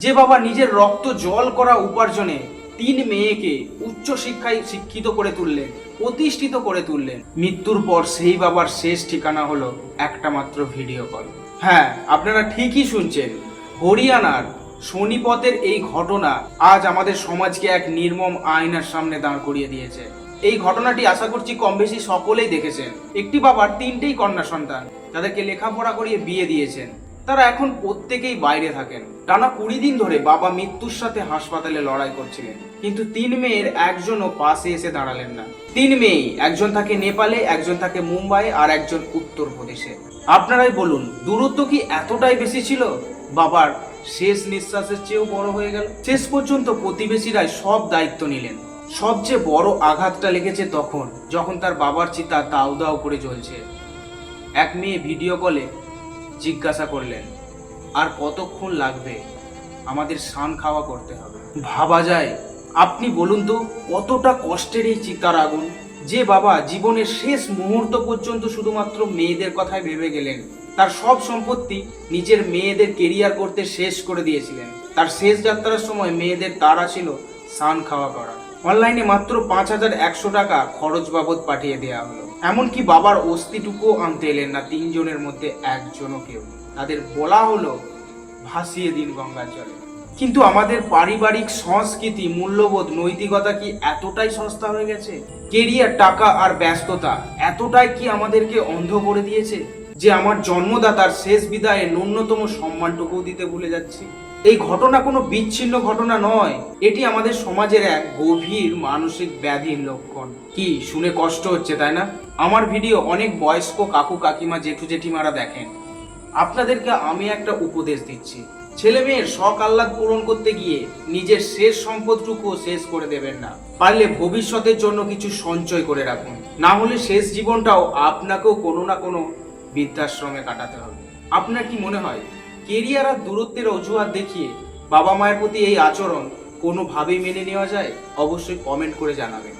যে বাবা নিজের রক্ত জল করা উপার্জনে 3 মেয়েকে উচ্চ শিক্ষায় শিক্ষিত করে তুললেন, প্রতিষ্ঠিত করে তুললেন, মৃত্যুর পর সেই বাবার শেষ ঠিকানা হলো একটা মাত্র ভিডিও কল। হ্যাঁ, আপনারা ঠিকই শুনছেন, হরিয়ানার সোনিপতের এই ঘটনা আজ আমাদের সমাজকে এক নির্মম আয়নার সামনে দাঁড় করিয়ে দিয়েছে। এই ঘটনাটি আশা করছি কম বেশি সকলেই দেখেছেন। একটি বাবার 3টেই কন্যা সন্তান, যাদেরকে লেখাপড়া করিয়ে বিয়ে দিয়েছেন। তারা এখন প্রত্যেকেই বাইরে থাকেন। টানা 20 দিন ধরে বাবা মৃত্যুর সাথে হাসপাতালে লড়াই করছিলেন, কিন্তু 3 মেয়ের একজনও পাশে এসে দাঁড়ালেন না। 3 মেয়ে, একজন থাকে নেপালে, একজন থাকে মুম্বাই, আর একজন উত্তরপ্রদেশে। আপনারাই বলুন, দূরত্ব কি এতটাই বেশি ছিল? বাবার শেষ নিঃশ্বাসের চেয়েও বড় হয়ে গেল। শেষ পর্যন্ত প্রতিবেশীরাই সব দায়িত্ব নিলেন। সবচেয়ে বড় আঘাতটা লেগেছে তখন, যখন তার বাবার চিতা দাউ দাউ করে জ্বলছে। এক মেয়ে ভিডিও কলে জিজ্ঞাসা করলেন, আর কতক্ষণ লাগবে? আমাদের শান খাওয়া করতে হবে। ভাবা যায়? আপনি বলুন তো, কতটা কষ্টের এই চিতার আগুন। যে বাবা জীবনের শেষ মুহূর্ত পর্যন্ত শুধুমাত্র মেয়েদের কথাই ভেবে গেলেন, তার সব সম্পত্তি নিজের মেয়েদের কেরিয়ার করতে শেষ করে দিয়েছিলেন। তার শেষ যাত্রার সময় মেয়েদের তাড়া ছিল শান খাওয়া করা। অনলাইনে মাত্র 5100 টাকা খরচ বাবদ পাঠিয়ে দেওয়া হলো। এমনকি বাবার অস্থিটুকুও আনতে এলেন না 3 জনের মধ্যে একজনও কেউ। তাদের বলা হলো ভাসিয়ে দিন গঙ্গার জলে। কিন্তু আমাদের পারিবারিক সংস্কৃতি, মূল্যবোধ, নৈতিকতা কি এতটাই সস্তা হয়ে গেছে? কেরিয়ার, টাকা আর ব্যস্ততা এতটাই কি আমাদেরকে অন্ধ করে দিয়েছে যে আমার জন্মদাতার শেষ বিদায়ে ন্যূনতম সম্মানটুকু দিতে ভুলে যাচ্ছি? এই ঘটনা কোনো বিচ্ছিন্ন ঘটনা নয়, এটি আমাদের সমাজের এক গভীর মানসিক ব্যাধির লক্ষণ। কি শুনে কষ্ট হচ্ছে, তাই না? আমার ভিডিও অনেক বয়স্ক কাকু কাকিমা, জেঠু জেঠিমারা দেখেন। আপনাদেরকে আমি একটা উপদেশ দিচ্ছি, ছেলে মেয়ের শখ আহ্লাদ পূরণ করতে গিয়ে নিজের শেষ সম্পদটুকুও শেষ করে দেবেন না। পারলে ভবিষ্যতের জন্য কিছু সঞ্চয় করে রাখুন, না হলে শেষ জীবনটাও আপনাকেও কোনো না কোনো বৃদ্ধাশ্রমে কাটাতে হবে। আপনার কি মনে হয়, কেরিয়ার আর দূরত্বের অজুহাত দেখিয়ে বাবা মায়ের প্রতি এই আচরণ কোনোভাবেই মেনে নেওয়া যায়? অবশ্যই কমেন্ট করে জানাবেন।